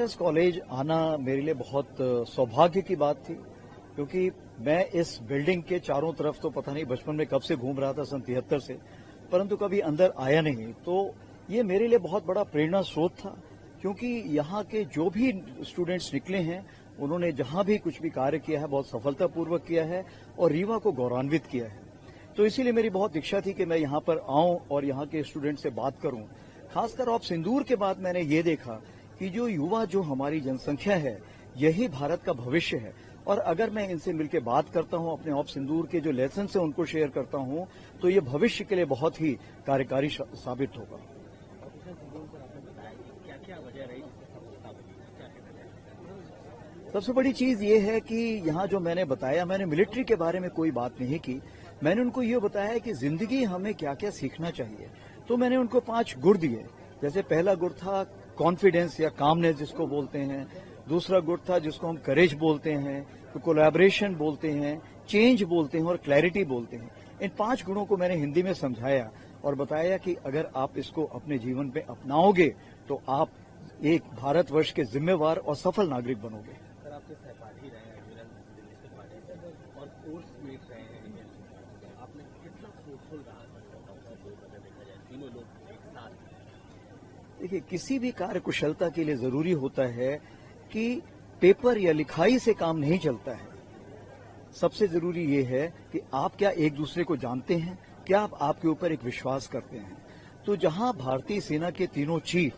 TRS college आना मेरे लिए बहुत सौभाग्य की बात थी, क्योंकि मैं इस बिल्डिंग के चारों तरफ तो पता नहीं बचपन में कब से घूम रहा था, सन 73 से, परंतु कभी अंदर आया नहीं। तो ये मेरे लिए बहुत बड़ा प्रेरणा स्रोत था, क्योंकि यहाँ के जो भी स्टूडेंट्स निकले हैं उन्होंने जहां भी कुछ भी कार्य किया है बहुत सफलतापूर्वक किया है और रीवा को गौरवान्वित किया है। तो इसीलिए मेरी बहुत इच्छा थी कि मैं यहाँ पर आऊं और यहाँ के स्टूडेंट से बात करूं। खासकर ऑफ सिंदूर के बाद मैंने ये देखा कि जो युवा, जो हमारी जनसंख्या है, यही भारत का भविष्य है। और अगर मैं इनसे मिलकर बात करता हूं, अपने ऑफ सिंदूर के जो लेसन है उनको शेयर करता हूं, तो ये भविष्य के लिए बहुत ही कार्यकारी साबित होगा। सबसे बड़ी चीज ये है कि यहाँ जो मैंने बताया, मैंने मिलिट्री के बारे में कोई बात नहीं की। मैंने उनको ये बताया कि जिंदगी हमें क्या क्या सीखना चाहिए। तो मैंने उनको 5 गुर दिए। जैसे पहला गुर था कॉन्फिडेंस या कामनेस जिसको बोलते हैं, दूसरा गुर था जिसको हम करेज बोलते हैं, तो कोलैबोरेशन बोलते हैं, चेंज बोलते हैं और क्लैरिटी बोलते हैं। इन 5 गुणों को मैंने हिंदी में समझाया और बताया कि अगर आप इसको अपने जीवन में अपनाओगे तो आप एक भारतवर्ष के जिम्मेवार और सफल नागरिक बनोगे। सर, आपके सहपाठी रहे हैं दिल्ली से पार्टी और कोर्स मेट रहे हैं, आपने कितना फ्रूटफुल रहा देखा जाए तीनों लोग एक साथ? देखिए, किसी भी कार्य कुशलता के लिए जरूरी होता है कि पेपर या लिखाई से काम नहीं चलता है। सबसे जरूरी ये है कि आप क्या एक दूसरे को जानते हैं, क्या आप आपके ऊपर एक विश्वास करते हैं। तो जहां भारतीय सेना के तीनों चीफ,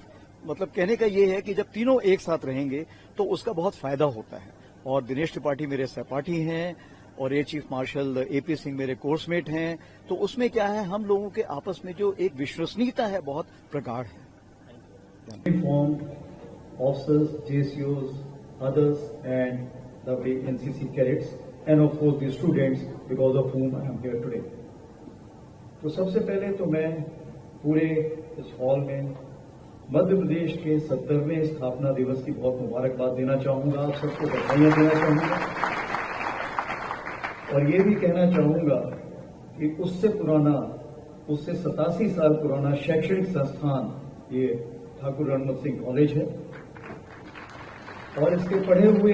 मतलब कहने का ये है कि जब तीनों एक साथ रहेंगे तो उसका बहुत फायदा होता है। और दिनेश त्रिपाठी मेरे सहपाठी हैं और air chief marshal AP Singh मेरे कोर्समेट हैं। तो उसमें क्या है, हम लोगों के आपस में जो एक विश्वसनीयता है बहुत प्रगाढ़ है। Officers, JCOs, others, and the NCC cadets, and of course the students, because of whom I am here today. तो सबसे पहले तो मैं पूरे इस हॉल में मध्य प्रदेश के 70वें स्थापना दिवस की बहुत मुबारकबाद देना चाहूंगा। आप सबको बधाइयां देना चाहूंगा और ये भी कहना चाहूंगा कि उससे 87 साल पुराना शैक्षणिक संस्थान ये ठाकुर रणमत सिंह कॉलेज है और इसके पढ़े हुए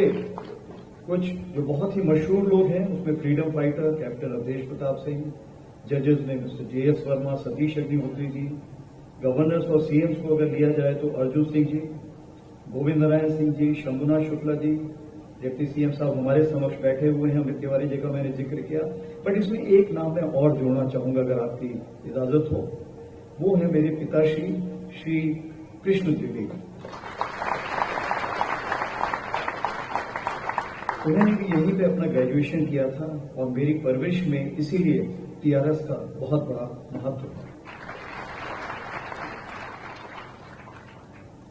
कुछ जो बहुत ही मशहूर लोग हैं, उसमें freedom fighter captain Avdhesh Pratap Singh, जजेस में mister JS Verma, Satish Agnihotri ji, governors और CMs को अगर लिया जाए तो अर्जुन सिंह जी, गोविंद नारायण सिंह जी, शंभुनाथ शुक्ला जी, डिप्टी CM साहब हमारे समक्ष बैठे हुए हैं, अमित तिवारी जी का मैंने जिक्र किया। बट इसमें एक नाम मैं और जोड़ना चाहूंगा अगर आपकी इजाजत हो, वो है मेरे पिताश्री श्री कृष्ण त्रिवेदी। उन्होंने भी यहीं पे अपना ग्रेजुएशन किया था और मेरी परवरिश में इसीलिए TRS का बहुत बड़ा महत्व है।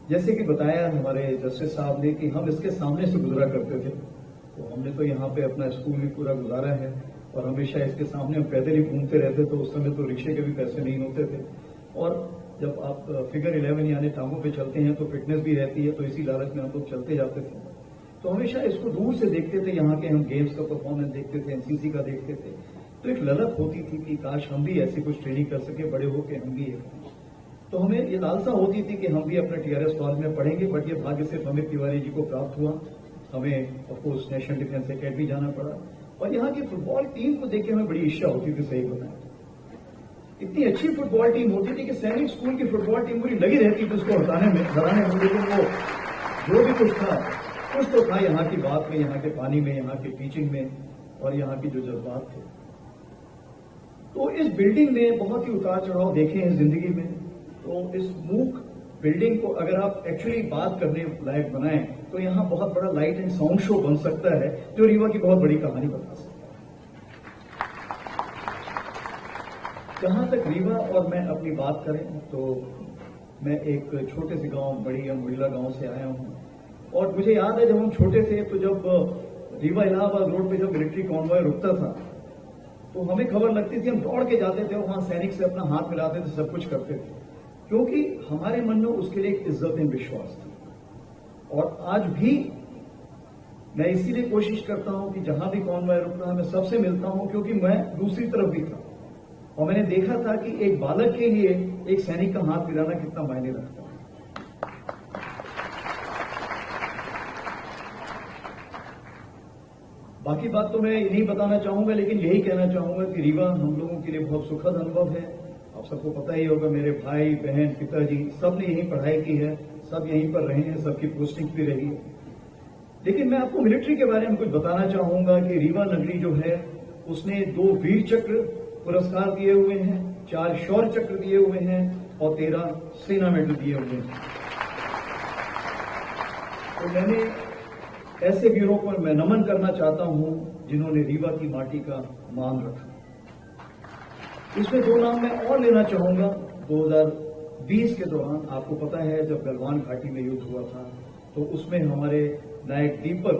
जैसे कि बताया हमारे जस्टिस साहब ने कि हम इसके सामने से गुजरा करते थे, तो हमने तो यहाँ पे अपना स्कूल भी पूरा गुजारा है और हमेशा इसके सामने हम पैदल ही घूमते रहते। तो उस समय तो रिक्शे के भी पैसे नहीं होते थे और जब आप फिगर 11 यानी टांगों पे चलते हैं तो फिटनेस भी रहती है, तो इसी लालच में हम लोग चलते जाते थे। तो हमेशा इसको दूर से देखते थे, यहाँ के हम गेम्स का परफॉर्मेंस देखते थे, NCC का देखते थे, तो एक ललक होती थी कि काश हम भी ऐसी कुछ ट्रेनिंग कर सके, बड़े होकर हम भी एक। तो हमें ये लालसा होती थी कि हम भी अपने TRS कॉलेज में पढ़ेंगे। बट ये भाग्य सिर्फ अमित तिवारी जी को प्राप्त हुआ। हमें ऑफकोर्स नेशनल डिफेंस अकेडमी जाना पड़ा और यहाँ की फुटबॉल टीम को देख के हमें बड़ी इच्छा होती थी। सही बताएं, इतनी अच्छी फुटबॉल टीम होती थी कि सैनिक स्कूल की फुटबॉल टीम पूरी लगी रहती थी उसको हटाने में, हराने में, लेकिन वो जो भी कुछ तो था यहाँ की बात में, यहाँ के पानी में, यहाँ की टीचिंग में और यहाँ की जो जज्बात थे। तो इस बिल्डिंग ने बहुत ही उतार चढ़ाव देखे हैं जिंदगी में। तो इस मूक बिल्डिंग को अगर आप एक्चुअली बात करने लायक बनाएं तो यहाँ बहुत बड़ा लाइट एंड साउंड शो बन सकता है जो रीवा की बहुत बड़ी कहानी बता सकता है। जहां तक रीवा और मैं अपनी बात करें तो मैं एक छोटे से गांव बड़ी मुड़ीला गांव से आया हूं और मुझे याद है जब हम छोटे थे तो जब रीवा इलाहाबाद रोड पे जब मिलिट्री कॉन्वॉय रुकता था तो हमें खबर लगती थी, हम दौड़ के जाते थे और वहां सैनिक से अपना हाथ मिलाते थे, सब कुछ करते थे, क्योंकि हमारे मन में उसके लिए एक इज्जत एंड विश्वास था। और आज भी मैं इसीलिए कोशिश करता हूं कि जहां भी कॉन्वॉय रुकता है मैं सबसे मिलता हूं, क्योंकि मैं दूसरी तरफ भी था और मैंने देखा था कि एक बालक के लिए एक सैनिक का हाथ मिलाना कितना मायने रखता है। बाकी बात तो मैं नहीं बताना चाहूंगा, लेकिन यही कहना चाहूंगा कि रीवा हम लोगों के लिए बहुत सुखद अनुभव है। आप सबको पता ही होगा, मेरे भाई बहन पिताजी सब ने यहीं पढ़ाई की है, सब यहीं पर रहे हैं, सबकी पोस्टिंग भी रही है। लेकिन मैं आपको मिलिट्री के बारे में कुछ बताना चाहूंगा कि रीवा नगरी जो है उसने 2 वीर चक्र पुरस्कार दिए हुए हैं, 4 शौर्य चक्र दिए हुए हैं और 13 सेना मेडल दिए हुए हैं। तो मैंने ऐसे वीरों को मैं नमन करना चाहता हूं जिन्होंने रीवा की माटी का मान रखा। इसमें 2 नाम मैं और लेना चाहूंगा। 2020 के दौरान आपको पता है जब गलवान घाटी में युद्ध हुआ था तो उसमें हमारे नायक दीपक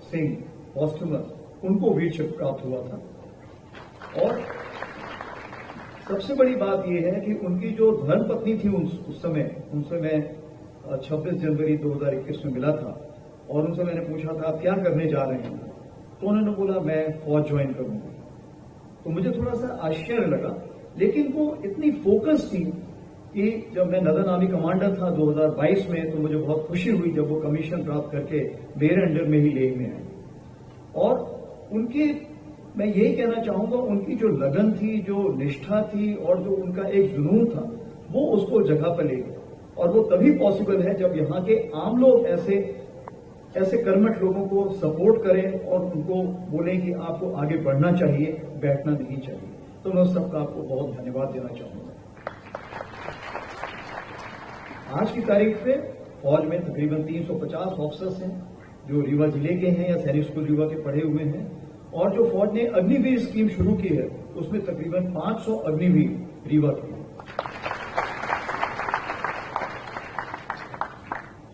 सिंह पॉस्टमस उनको वीर चक्र प्राप्त हुआ था। और सबसे बड़ी बात यह है कि उनकी जो धर्मपत्नी थी उस समय उनसे मैं 26 जनवरी 2021 में मिला था और उनसे मैंने पूछा था आप क्या करने जा रहे हैं, तो उन्होंने बोला मैं फौज ज्वाइन करूंगा। तो मुझे थोड़ा सा आश्चर्य लगा, लेकिन वो इतनी फोकस थी कि जब मैं नदन आर्मी कमांडर था 2022 में तो मुझे बहुत खुशी हुई जब वो कमीशन प्राप्त करके मेरे अंडर में ही लेह में आए। और उनके मैं यही कहना चाहूंगा उनकी जो लगन थी, जो निष्ठा थी और जो उनका एक जुनून था वो उसको जगह पर ले गया। और वो तभी पॉसिबल है जब यहाँ के आम लोग ऐसे कर्मठ लोगों को सपोर्ट करें और उनको बोलें कि आपको आगे बढ़ना चाहिए, बैठना नहीं चाहिए। तो मैं उस सबका आपको बहुत धन्यवाद देना चाहूंगा। आज की तारीख पे फौज में तकरीबन 350 ऑफिसर्स हैं जो रीवा जिले के हैं या सैनिक स्कूल रीवा के पढ़े हुए हैं। और जो फौज ने अग्निवीर स्कीम शुरू की है उसमें तकरीबन 500 अग्निवीर रीवा के हैं।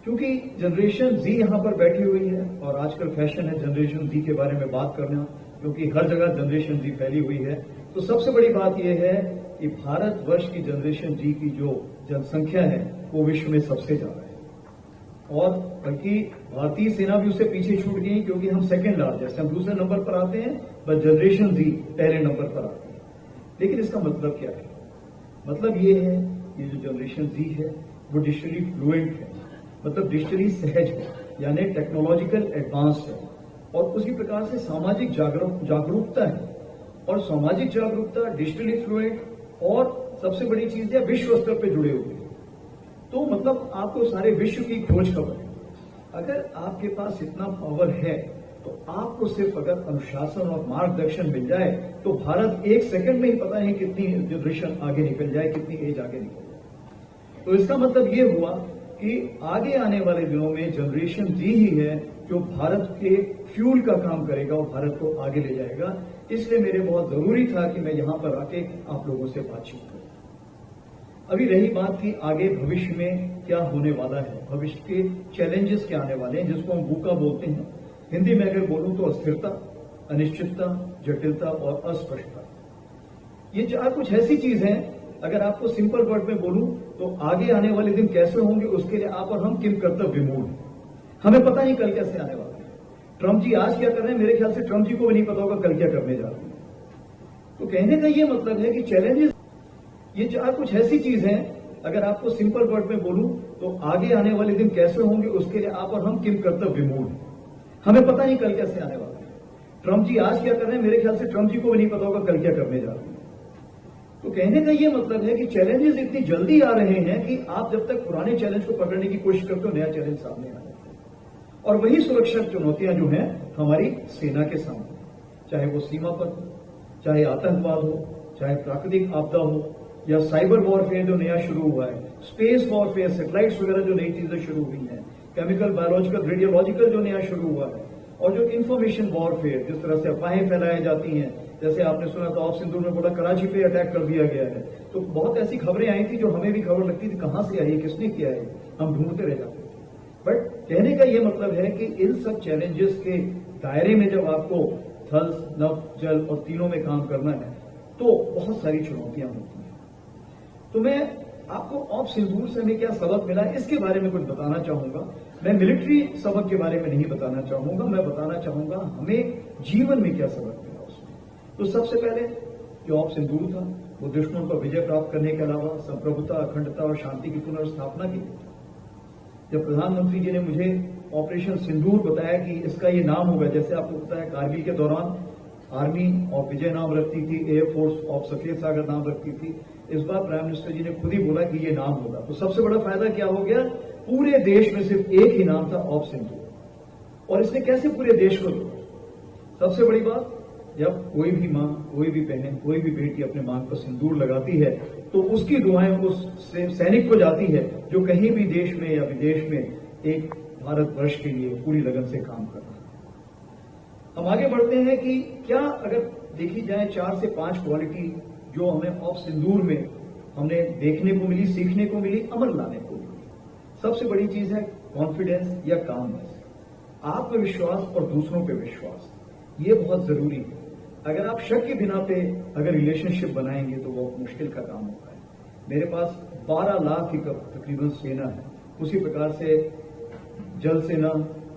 क्योंकि जनरेशन जी यहां पर बैठी हुई है और आजकल फैशन है जनरेशन जी के बारे में बात करना, क्योंकि हर जगह जनरेशन जी फैली हुई है। तो सबसे बड़ी बात यह है कि भारतवर्ष की जनरेशन जी की जो जनसंख्या है वो विश्व में सबसे ज्यादा है। और बल्कि भारतीय सेना भी उससे पीछे छूट गई क्योंकि हम सेकंड लार्जेस्ट, हम दूसरे नंबर पर आते हैं, बस जनरेशन जी पहले नंबर पर आती है। लेकिन इसका मतलब क्या है? मतलब ये है कि जो जनरेशन जी है वो डिजिटली फ्लुएंट है, मतलब डिजिटली सहज है, यानी टेक्नोलॉजिकल एडवांस है। और उसी प्रकार से सामाजिक जागरूकता है। और सामाजिक जागरूकता, डिजिटली फ्लुएंट और सबसे बड़ी चीज है विश्व स्तर पर जुड़े हुए। तो मतलब आपको सारे विश्व की खोज खबर है। अगर आपके पास इतना पावर है तो आपको सिर्फ अगर अनुशासन और मार्गदर्शन मिल जाए तो भारत 1 सेकंड में ही पता नहीं कितनी जनरेशन आगे निकल जाए, कितनी एज आगे निकल जाए। तो इसका मतलब ये हुआ कि आगे आने वाले दिनों में जनरेशन जी ही है जो भारत के फ्यूल का काम करेगा और भारत को आगे ले जाएगा। इसलिए मेरे बहुत जरूरी था कि मैं यहां पर आके आप लोगों से बातचीत करूं। अभी रही बात कि आगे भविष्य में क्या होने वाला है, भविष्य के चैलेंजेस क्या आने वाले हैं, जिसको हम बूका बोलते हैं। हिंदी में अगर बोलूं तो अस्थिरता, अनिश्चितता, जटिलता और अस्पष्टता। ये 4 कुछ ऐसी चीज हैं, अगर आपको सिंपल वर्ड में बोलूं तो आगे आने वाले दिन कैसे होंगे उसके लिए आप और हम किम कर्तव्य विमूढ़। हमें पता नहीं कल कैसे आने वाला है। ट्रंप जी आज क्या कर रहे हैं, मेरे ख्याल से ट्रंप जी को भी नहीं पता होगा कल क्या करने जा रहे हैं। तो कहने का ये मतलब है कि चैलेंजेस ये 4 कुछ ऐसी चीज हैं, अगर आपको सिंपल वर्ड में बोलूं तो आगे आने वाले दिन कैसे होंगे उसके लिए आप और हम किम कर्तव्य विमूढ़। हमें पता नहीं कल कैसे आने वाला है। ट्रंप जी आज क्या कर रहे हैं, मेरे ख्याल से ट्रंप जी को भी नहीं पता होगा कल क्या करने जा रहे हैं। तो कहने का ये मतलब है कि चैलेंजेस इतनी जल्दी आ रहे हैं कि आप जब तक पुराने चैलेंज को पकड़ने की कोशिश करते हो नया चैलेंज सामने आ जाता है। और वही सुरक्षा चुनौतियां जो हैं हमारी सेना के सामने, चाहे वो सीमा पर, चाहे आतंकवाद हो, चाहे प्राकृतिक आपदा हो, या साइबर वॉरफेयर जो नया शुरू हुआ है, स्पेस वॉरफेयर, सैटेलाइट्स वगैरह जो नई चीजें शुरू हुई हैं, केमिकल, बायोलॉजिकल, रेडियोलॉजिकल जो नया शुरू हुआ है, और जो इंफॉर्मेशन वॉरफेयर, जिस तरह से अफवाहें फैलाई जाती हैं, जैसे आपने सुना था ऑफ सिंदूर में बोला कराची पे अटैक कर दिया गया है। तो बहुत ऐसी खबरें आई थी जो हमें भी खबर लगती थी कहां से आई, किसने किया है, हम ढूंढते रह जाते थे। बट कहने का यह मतलब है कि इन सब चैलेंजेस के दायरे में जब आपको थल, नभ, जल और तीनों में काम करना है तो बहुत सारी चुनौतियां होती हैं। तो मैं आपको ऑफ सिंदूर से हमें क्या सबक मिला इसके बारे में कुछ बताना चाहूंगा। मैं मिलिट्री सबक के बारे में नहीं बताना चाहूंगा, मैं बताना चाहूंगा हमें जीवन में क्या सबक मिला उसमें। तो सबसे पहले जो ऑफ सिंदूर था वो दुश्मन पर विजय प्राप्त करने के अलावा संप्रभुता, अखंडता और शांति की पुनर्स्थापना की। जब प्रधानमंत्री जी ने मुझे ऑपरेशन सिंदूर बताया कि इसका ये नाम होगा, जैसे आपको पता है कारगिल के दौरान आर्मी ऑफ विजय नाम रखती थी, एयरफोर्स ऑफ सफेद सागर नाम रखती थी। इस बार प्राइम मिनिस्टर जी ने खुद ही बोला कि ये नाम होगा। तो सबसे बड़ा फायदा क्या हो गया, पूरे देश में सिर्फ एक ही नाम था, ऑफ सिंदूर। और इसने कैसे पूरे देश को जोड़ा? सबसे बड़ी बात, जब कोई भी मां, कोई भी बहन, कोई भी बेटी अपने मांग पर सिंदूर लगाती है तो उसकी दुआएं उस सैनिक को जाती है जो कहीं भी देश में या विदेश में एक भारतवर्ष के लिए पूरी लगन से काम कर रहा है। हम आगे बढ़ते हैं कि क्या अगर देखी जाए 4 से 5 क्वालिटी जो हमें ऑफ सिंदूर में हमने देखने को मिली, सीखने को मिली, अमल लाने को मिली। सबसे बड़ी चीज है कॉन्फिडेंस या कामनेस, आत्मविश्वास और दूसरों पे विश्वास। ये बहुत जरूरी है। अगर आप शक के बिना पे अगर रिलेशनशिप बनाएंगे तो वो मुश्किल का काम होता है। मेरे पास 12 लाख की तकरीबन सेना है। उसी प्रकार से जल सेना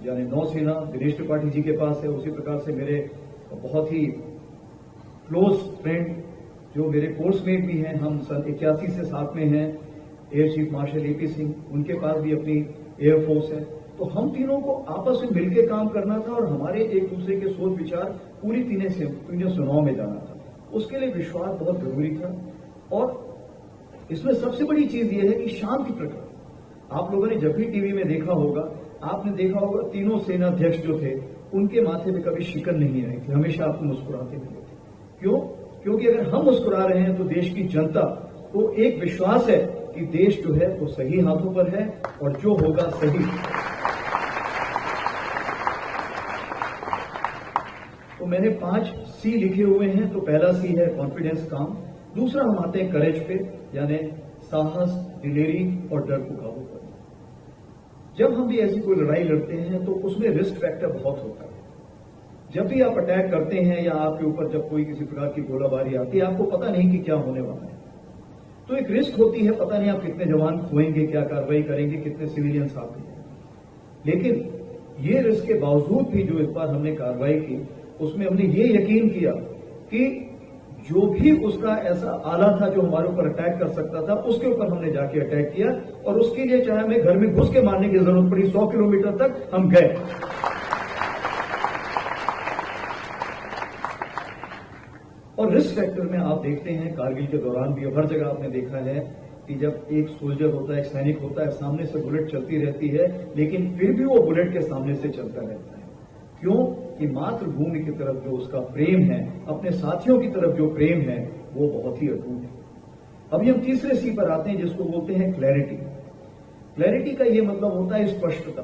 यानी नौसेना दिनेश त्रिपाठी जी के पास है। उसी प्रकार से मेरे बहुत ही क्लोज फ्रेंड जो मेरे कोर्समेट भी हैं, हम सन 81 से साथ में हैं, air chief marshal AP Singh, उनके पास भी अपनी एयरफोर्स है। तो हम तीनों को आपस में मिलकर काम करना था और हमारे एक दूसरे के सोच विचार पूरी तीनों सेनाओं में जाना था। उसके लिए विश्वास बहुत जरूरी था। और इसमें सबसे बड़ी चीज यह है कि शांति प्रकरण। आप लोगों ने जब भी टीवी में देखा होगा, आपने देखा होगा तीनों सेनाध्यक्ष जो थे उनके माथे पे कभी शिकन नहीं आई थी, हमेशा आपको मुस्कुराते मिले थे। क्यों? क्योंकि अगर हम मुस्कुरा रहे हैं तो देश की जनता को एक विश्वास है कि देश जो है वो सही हाथों पर है और जो होगा सही। तो मैंने 5 सी लिखे हुए हैं। तो पहला सी है कॉन्फिडेंस, काम। दूसरा हम आते हैं करेज पे, यानी साहस, दिलेरी और डर को काबू करना। जब हम भी ऐसी कोई लड़ाई लड़ते हैं तो उसमें रिस्क फैक्टर बहुत होता है। जब भी आप अटैक करते हैं या आपके ऊपर जब कोई किसी प्रकार की गोलाबारी आती है, आपको पता नहीं कि क्या होने वाला है। तो एक रिस्क होती है, पता नहीं आप कितने जवान खोएंगे, क्या कार्रवाई करेंगे, कितने सिविलियंस आप हैं। लेकिन ये रिस्क के बावजूद भी जो इस बार हमने कार्रवाई की उसमें हमने ये यकीन किया कि जो भी उसका ऐसा आला था जो हमारे ऊपर अटैक कर सकता था, उसके ऊपर हमने जाके अटैक किया। और उसके लिए चाहे हमें घर में घुस के मारने की जरूरत पड़ी, 100 किलोमीटर तक हम गए। और रिस्क फैक्टर में आप देखते हैं कारगिल के दौरान भी हर जगह आपने देखा है कि जब एक सोल्जर होता है, एक सैनिक होता है, सामने से बुलेट चलती रहती है, लेकिन फिर भी वो बुलेट के सामने से चलता रहता है। क्यों? कि मातृभूमि की तरफ जो उसका प्रेम है, अपने साथियों की तरफ जो प्रेम है, वो बहुत ही अटूट है। अभी हम तीसरे सी पर आते हैं जिसको बोलते हैं क्लैरिटी। क्लैरिटी का ये मतलब होता है स्पष्टता।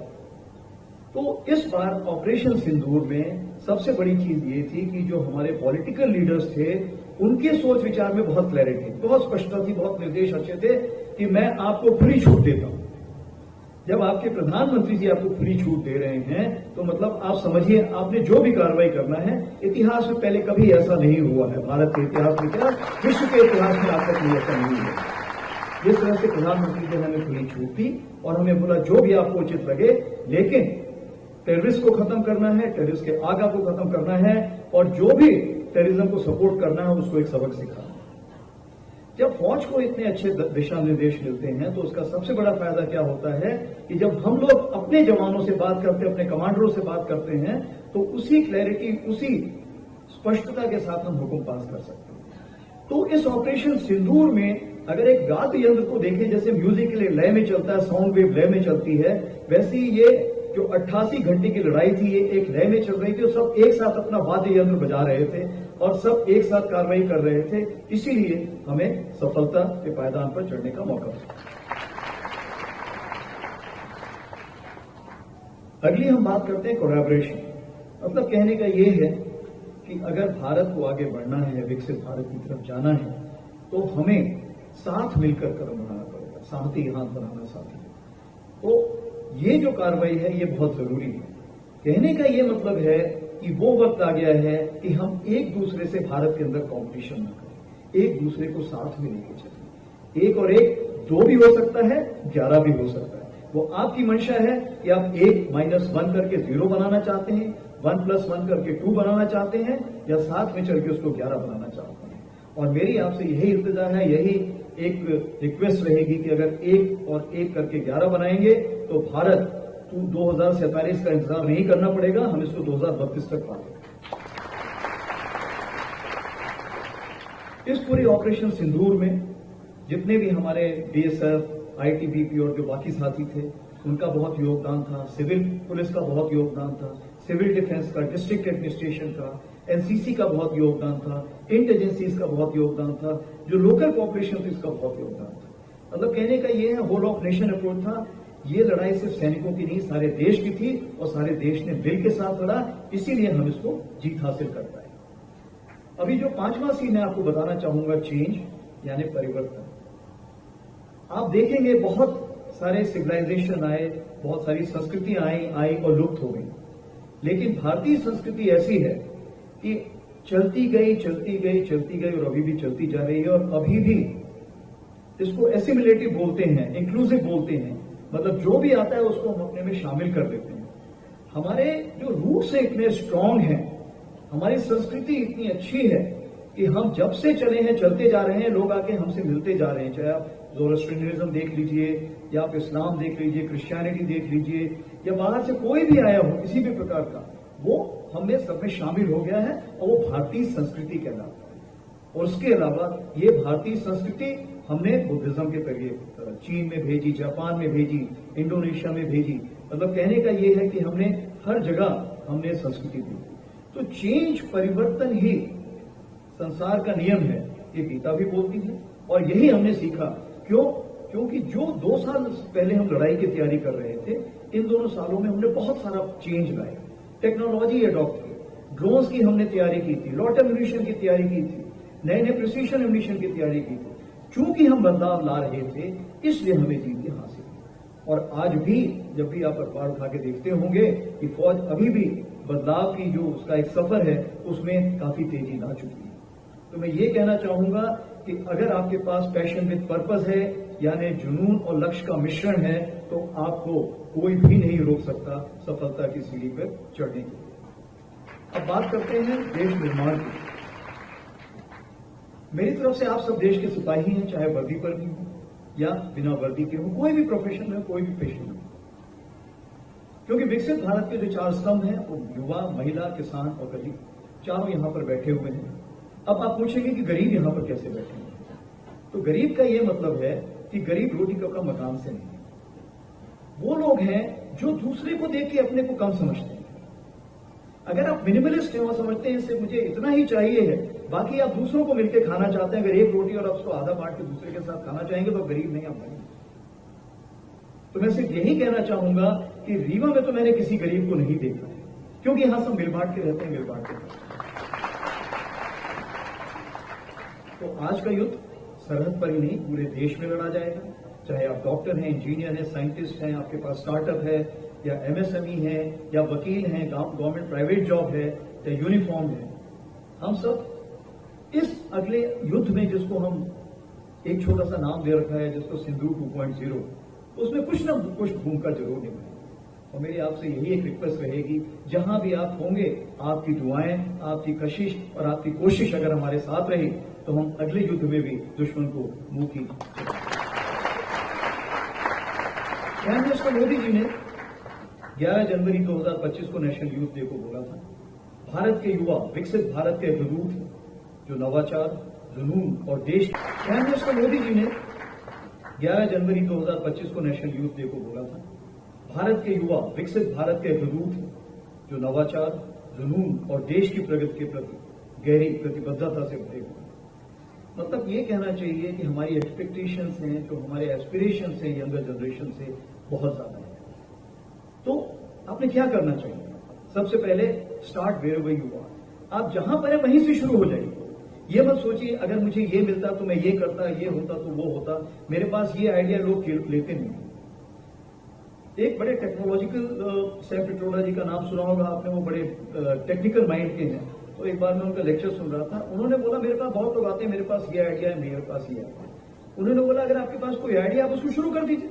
तो इस बार ऑपरेशन सिंदूर में सबसे बड़ी चीज ये थी कि जो हमारे पॉलिटिकल लीडर्स थे उनके सोच विचार में बहुत क्लैरिटी, बहुत स्पष्टता थी, बहुत निर्देश अच्छे थे कि मैं आपको खुली छूट देता हूं। जब आपके प्रधानमंत्री जी आपको खुली छूट दे रहे हैं तो मतलब आप समझिए आपने जो भी कार्रवाई करना है, इतिहास में पहले कभी ऐसा नहीं हुआ है। भारत के इतिहास में क्या, विश्व के इतिहास में आज तक ऐसा नहीं हुआ। जिस तरह से प्रधानमंत्री जी ने हमें खुली छूट दी और हमें बोला जो भी आपको उचित लगे, लेकिन टेररिस्ट को खत्म करना है, टेररिस्ट के आगा को खत्म करना है और जो भी टेररिज्म को सपोर्ट करना है उसको एक सबक सिखाना है। जब फौज को इतने अच्छे दिशा निर्देश मिलते हैं तो उसका सबसे बड़ा फायदा क्या होता है कि जब हम लोग अपने जवानों से बात करते हैं, अपने कमांडरों से बात करते हैं, तो उसी क्लैरिटी, उसी स्पष्टता के साथ हम हुक्म पास कर सकते हैं। तो इस ऑपरेशन सिंदूर में अगर एक वाद्य यंत्र को देखें, जैसे म्यूजिक के लिए लय में चलता है, साउंड वेव लय में चलती है, वैसे ही ये जो 88 घंटे की लड़ाई थी ये एक लय में चल रही थी और सब एक साथ अपना वाद्य यंत्र बजा रहे थे और सब एक साथ कार्रवाई कर रहे थे। इसीलिए हमें सफलता के पायदान पर चढ़ने का मौका मिला। अगली हम बात करते हैं कोलैबोरेशन। मतलब कहने का ये है कि अगर भारत को आगे बढ़ना है, विकसित भारत की तरफ जाना है, तो हमें साथ मिलकर कदम बढ़ाना पड़ेगा, साथी हाथ बढ़ाना साथी। तो ये जो कार्रवाई है ये बहुत जरूरी है। कहने का ये मतलब है कि वो वक्त आ गया है कि हम एक दूसरे से भारत के अंदर कंपटीशन न करें, एक दूसरे को साथ में लेके चलें। 1 और 1 2 भी हो सकता है, 11 भी हो सकता है। वो आपकी मंशा है कि आप 1 - 1 करके 0 बनाना चाहते हैं, 1 + 1 करके 2 बनाना चाहते हैं, या साथ में चल के उसको 11 बनाना चाहते हैं। और मेरी आपसे यही इल्तिजा है, यही एक रिक्वेस्ट रहेगी कि अगर 1 और 1 करके 11 बनाएंगे तो भारत 2047 का इंतजार नहीं करना पड़ेगा, हम इसको 2032 तक पाएंगे। इस पूरी ऑपरेशन सिंदूर में जितने भी हमारे बीएसएफ, आईटीबीपी और जो बाकी साथी थे, उनका बहुत योगदान था। सिविल पुलिस का बहुत योगदान था, सिविल डिफेंस का, डिस्ट्रिक्ट एडमिनिस्ट्रेशन का, एनसीसी का बहुत योगदान था, इंट एजेंसीज का बहुत योगदान था, जो लोकल कॉर्पोरेशन थी इसका बहुत योगदान था। मतलब कहने का ये है, होल ऑफ नेशन अप्रोच था। ये लड़ाई सिर्फ सैनिकों की नहीं, सारे देश की थी और सारे देश ने दिल के साथ लड़ा, इसीलिए हम इसको जीत हासिल कर पाए। अभी जो 5वां सीन मैं आपको बताना चाहूंगा, चेंज यानी परिवर्तन। आप देखेंगे बहुत सारे सिविलाइजेशन आए, बहुत सारी संस्कृतियां आई और लुप्त हो गई, लेकिन भारतीय संस्कृति ऐसी है कि चलती गई और अभी भी चलती जा रही है। और अभी भी इसको एसिमिलेटिव बोलते हैं, इंक्लूसिव बोलते हैं, मतलब जो भी आता है उसको हम अपने में शामिल कर लेते हैं। हमारे जो रूट्स हैं इतने स्ट्रांग हैं, हमारी संस्कृति इतनी अच्छी है कि हम जब से चले हैं चलते जा रहे हैं, लोग आके हमसे मिलते जा रहे हैं। चाहे आप ज़ोरोस्ट्रियनिज्म देख लीजिए, या आप इस्लाम देख लीजिए, क्रिश्चियनिटी देख लीजिए, या बाहर से कोई भी आया हो किसी भी प्रकार का, वो हमें सब में शामिल हो गया है और वो भारतीय संस्कृति कहलाता है। और उसके अलावा ये भारतीय संस्कृति हमने बुद्धिज्म के जरिए चीन में भेजी, जापान में भेजी, इंडोनेशिया में भेजी। मतलब कहने का ये है कि हमने हर जगह हमने संस्कृति दी। तो चेंज, परिवर्तन ही संसार का नियम है, ये गीता भी बोलती है और यही हमने सीखा। क्यों? क्योंकि जो 2 साल पहले हम लड़ाई की तैयारी कर रहे थे, इन दोनों सालों में हमने बहुत सारा चेंज लाया, टेक्नोलॉजी अडॉप्ट की, ड्रोन्स की हमने तैयारी की थी, लॉट एम्यूनिशन की तैयारी की थी, नए नए प्रिसीशन एम्यूनिशन की तैयारी की थी। चूंकि हम बदलाव ला रहे थे, इसलिए हमें जीत हासिल हुई। और आज भी जब भी आप अखबार उठा के देखते होंगे कि फौज अभी भी बदलाव की जो उसका एक सफर है उसमें काफी तेजी ला चुकी है। तो मैं ये कहना चाहूंगा कि अगर आपके पास पैशन विद पर्पस है, यानी जुनून और लक्ष्य का मिश्रण है, तो आपको कोई भी नहीं रोक सकता सफलता की सीढ़ी पर चढ़ने के लिए। अब बात करते हैं देश निर्माण की। मेरी तरफ से आप सब देश के सिपाही हैं, चाहे वर्दी पर भी हो या बिना वर्दी के हो, कोई भी प्रोफेशन में, कोई भी पेशे में। क्योंकि विकसित भारत के जो 4 स्तंभ हैं वो युवा, महिला, किसान और गरीब, चारों यहां पर बैठे हुए हैं। अब आप पूछेंगे कि गरीब यहां पर कैसे बैठे हैं? तो गरीब का यह मतलब है कि गरीब रोटी कपड़ा मकान से नहीं, वो लोग हैं जो दूसरे को देख के अपने को कम समझते हैं। अगर आप मिनिमलिस्ट हैं और समझते हैं इससे मुझे इतना ही चाहिए है, बाकी आप दूसरों को मिलकर खाना चाहते हैं, अगर एक रोटी और आप उसको आधा बांट के दूसरे के साथ खाना चाहेंगे तो गरीब नहीं आप बनेंगे। तो मैं सिर्फ यही कहना चाहूंगा कि रीवा में तो मैंने किसी गरीब को नहीं देखा है, क्योंकि यहां सब मिल बांट के रहते हैं, मिल बांट के। तो आज का युद्ध सरहद पर ही नहीं, पूरे देश में लड़ा जाएगा। चाहे आप डॉक्टर हैं, इंजीनियर हैं, साइंटिस्ट हैं, आपके पास स्टार्टअप है या एमएसएमई है या वकील हैं, गवर्नमेंट प्राइवेट जॉब है या यूनिफॉर्म है, हम सब इस अगले युद्ध में, जिसको हम एक छोटा सा नाम दे रखा है, जिसको सिंदूर 2.0, उसमें कुछ ना कुछ भूमिका जरूर निभाएं। और मेरी आपसे यही एक रिक्वेस्ट रहेगी, जहां भी आप होंगे, आपकी दुआएं, आपकी कशिश और आपकी कोशिश अगर हमारे साथ रही तो हम अगले युद्ध में भी दुश्मन को मुंह की। प्राइम मिनिस्टर मोदी जी ने 11 जनवरी 2025 को नेशनल यूथ डे को बोला था, भारत के युवा विकसित भारत के दूत जो नवाचार, जुनून और देश। प्राइम मिनिस्टर मोदी जी ने 11 जनवरी 2025 को नेशनल यूथ डे को बोला था, भारत के युवा विकसित भारत के दूत जो नवाचार, जुनून और देश की प्रगति के प्रति गहरी प्रतिबद्धता से भरे हुए। मतलब ये कहना चाहिए कि हमारी एक्सपेक्टेशंस हैं, जो हमारे एस्पिरेशंस हैं यंगर जनरेशन से, बहुत ज्यादा है। तो आपने क्या करना चाहिए? सबसे पहले start wherever you are. आप जहां पर है वहीं से शुरू हो जाइए। ये मत सोचिए अगर मुझे ये मिलता तो मैं ये करता, ये होता तो वो होता, मेरे पास ये आइडिया लोग लेते नहीं। एक बड़े टेक्नोलॉजिकल सैम पिट्रोडा जी का नाम सुना होगा आपने, वो बड़े टेक्निकल माइंड के हैं। तो एक बार मैं उनका लेक्चर सुन रहा था, उन्होंने बोला मेरे पास बहुत लोग आते हैं, मेरे पास ये आइडिया है, मेरे पास ये आइडिया है। उन्होंने बोला अगर आपके पास कोई आइडिया आप उसको शुरू कर दीजिए।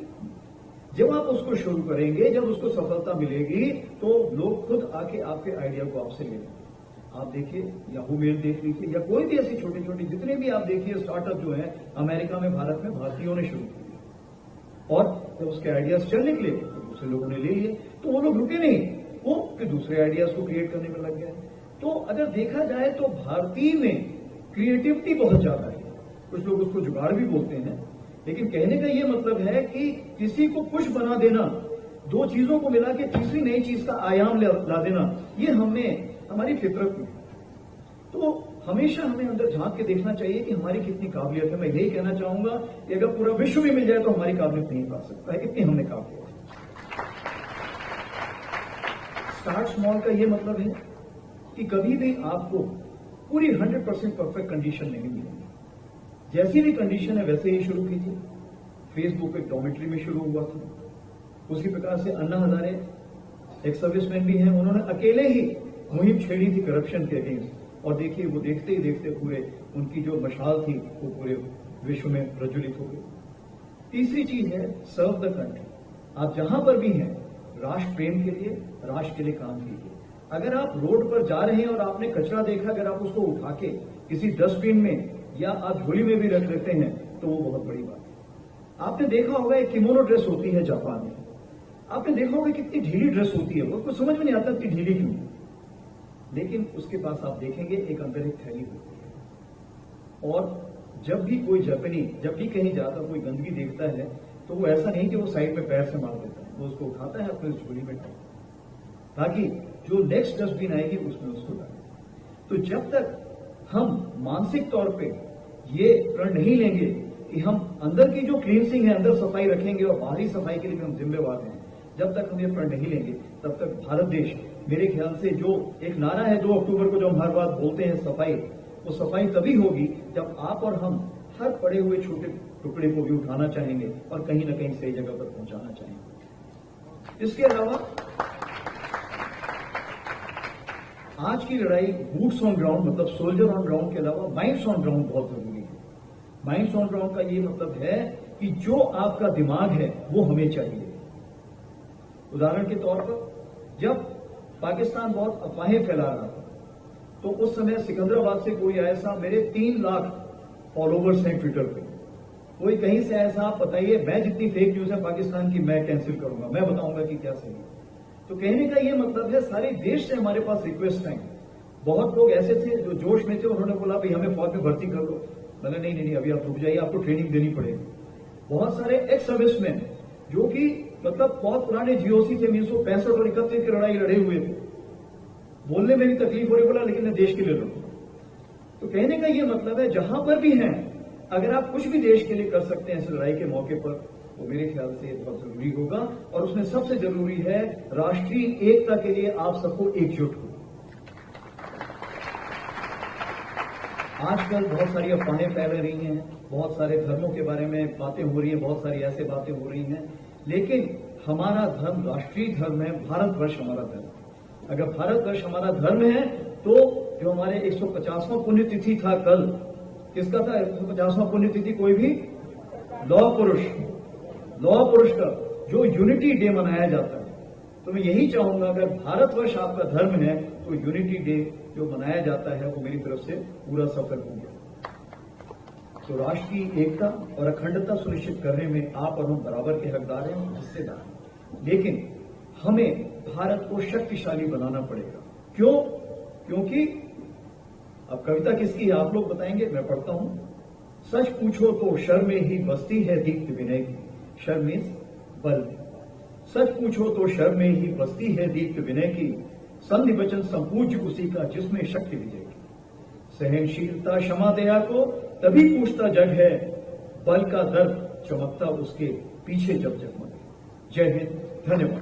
जब आप उसको शुरू करेंगे, जब उसको सफलता मिलेगी, तो लोग खुद आके आपके आइडिया को आपसे लेंगे। आप देखिए, याहू मेल देख लीजिए, या कोई भी ऐसी छोटी छोटी जितने भी आप देखिए स्टार्टअप जो है अमेरिका में, भारत में भारतीयों ने शुरू किए। और जब उसके आइडियाज चल निकले तो दूसरे लोगों ने ले लिए, तो वो लोग रुके नहीं, वो फिर दूसरे आइडियाज को क्रिएट करने में लग गए। तो अगर देखा जाए तो भारतीय में क्रिएटिविटी बहुत ज्यादा है। कुछ लोग उसको जुगाड़ भी बोलते हैं, लेकिन कहने का ये मतलब है कि किसी को कुछ बना देना, दो चीजों को मिला के तीसरी नई चीज का आयाम ला देना, ये हमें हमारी फितरत में। तो हमेशा हमें अंदर झांक के देखना चाहिए कि हमारी कितनी काबिलियत है। मैं यही कहना चाहूंगा कि अगर पूरा विश्व भी मिल जाए तो हमारी काबिलियत नहीं पा सकता है, इतनी हमने काबिलियत है। स्टार्ट स्मॉल का ये मतलब है कि कभी भी आपको पूरी 100% परफेक्ट कंडीशन नहीं मिलेगी। जैसी भी कंडीशन है वैसे ही शुरू कीजिए। फेसबुक एक डॉर्मेट्री में शुरू हुआ था, उसी प्रकार से अन्ना हजारे एक सर्विसमैन भी हैं, उन्होंने अकेले ही मुहिम छेड़ी थी करप्शन के अगेंस्ट, और देखिए वो देखते ही देखते पूरे उनकी जो मशाल थी वो पूरे विश्व में प्रज्वलित हो गई। तीसरी चीज है सर्व द कंट्री। आप जहां पर भी हैं राष्ट्र प्रेम के लिए, राष्ट्र के लिए काम कीजिए। अगर आप रोड पर जा रहे हैं और आपने कचरा देखा, अगर आप उसको उठा के किसी डस्टबिन में या आप झोली में भी रख लेते हैं तो वो बहुत बड़ी बात है। आपने देखा होगा एक किमोनो ड्रेस होती है जापान में, आपने देखा होगा कितनी ढीली ड्रेस होती है, वो कुछ समझ में नहीं आता कि ढीली क्यों, लेकिन उसके पास आप देखेंगे एक अंदर एक थैली होती है। और जब भी कोई जापानी जब भी कहीं जाता कोई गंदगी देखता है तो वो ऐसा नहीं कि वो साइड में पैर से मार देता है, वो उसको उठाता है अपने झोली में डालता, ताकि जो नेक्स्ट डस्टबिन आएगी उसमें उसको डाले। तो जब तक हम मानसिक तौर पे ये प्रण नहीं लेंगे कि हम अंदर की जो क्लींसिंग है, अंदर सफाई रखेंगे और बाहरी सफाई के लिए भी हम जिम्मेवार हैं, जब तक हम ये प्रण नहीं लेंगे तब तक भारत देश, मेरे ख्याल से जो एक नारा है 2 अक्टूबर को जो हम हर बात बोलते हैं सफाई, वो सफाई तभी होगी जब आप और हम हर पड़े हुए छोटे टुकड़े को भी उठाना चाहेंगे और कहीं ना कहीं सही जगह पर पहुंचाना चाहेंगे। इसके अलावा आज की लड़ाई बूट्स ऑन ग्राउंड मतलब सोल्जर ऑन ग्राउंड के अलावा माइंड्स ऑन ग्राउंड बहुत जरूरी है। माइंड्स ऑन ग्राउंड का ये मतलब है कि जो आपका दिमाग है वो हमें चाहिए। उदाहरण के तौर पर जब पाकिस्तान बहुत अफवाहें फैला रहा था तो उस समय सिकंदराबाद से कोई ऐसा, मेरे 3 लाख फॉलोवर्स हैं ट्विटर पे, कोई कहीं से ऐसा आप बताइए, मैं जितनी फेक न्यूज है पाकिस्तान की मैं कैंसिल करूंगा, मैं बताऊंगा कि क्या सही है। तो कहने का ये मतलब है सारे देश से हमारे पास रिक्वेस्ट आई। बहुत लोग ऐसे थे जो जोश में थे, उन्होंने बोला भाई हमें फौज में भर्ती कर लो। मैंने नहीं अभी आप रुक जाइए, आपको ट्रेनिंग देनी पड़ेगी। बहुत सारे एक्स सर्विसमैन जो कि मतलब बहुत पुराने जीओसी थे, 1965 और 31 की लड़ाई लड़े हुए थे, बोलने में भी तकलीफ हो रही, बोला लेकिन मैं देश के लिए लड़ूंगा। तो कहने का ये मतलब है जहां पर भी हैं, अगर आप कुछ भी देश के लिए कर सकते हैं इस लड़ाई के मौके पर, तो मेरे ख्याल से ये बहुत जरूरी होगा। और उसमें सबसे जरूरी है राष्ट्रीय एकता के लिए आप सबको एकजुट हो। आजकल बहुत सारी अफवाहें फैल रही हैं, बहुत सारे धर्मों के बारे में बातें हो रही हैं, बहुत सारी ऐसे बातें हो रही हैं, लेकिन हमारा धर्म राष्ट्रीय धर्म है, भारतवर्ष हमारा धर्म। अगर भारतवर्ष हमारा धर्म है तो जो हमारे 150वां पुण्यतिथि था कल, किसका था 150वां पुण्यतिथि? कोई भी लौह पुरुष का जो यूनिटी डे मनाया जाता है। तो मैं यही चाहूंगा अगर भारतवर्ष आपका धर्म है तो यूनिटी डे जो मनाया जाता है वो मेरी तरफ से पूरा सफल हो गया। तो राष्ट्र की एकता और अखंडता सुनिश्चित करने में आप और हम बराबर के हकदार हैं, हिस्सेदार हैं, लेकिन हमें भारत को शक्तिशाली बनाना पड़ेगा। क्यों? क्योंकि अब कविता किसकी है आप लोग बताएंगे, मैं पढ़ता हूं। सच पूछो तो शर्म में ही बसती है दीप्त विनय की, शर्म मीन्स बल। सच पूछो तो शर्म में ही बसती है दीप्त विनय की, संधि वचन संपूज्य उसी का जिसमें शक्ति विजय की। सहनशीलता क्षमा दया को तभी पूछता जग है, बल का दर्प चमकता उसके पीछे जब जगमगे। जय हिंद, धन्यवाद।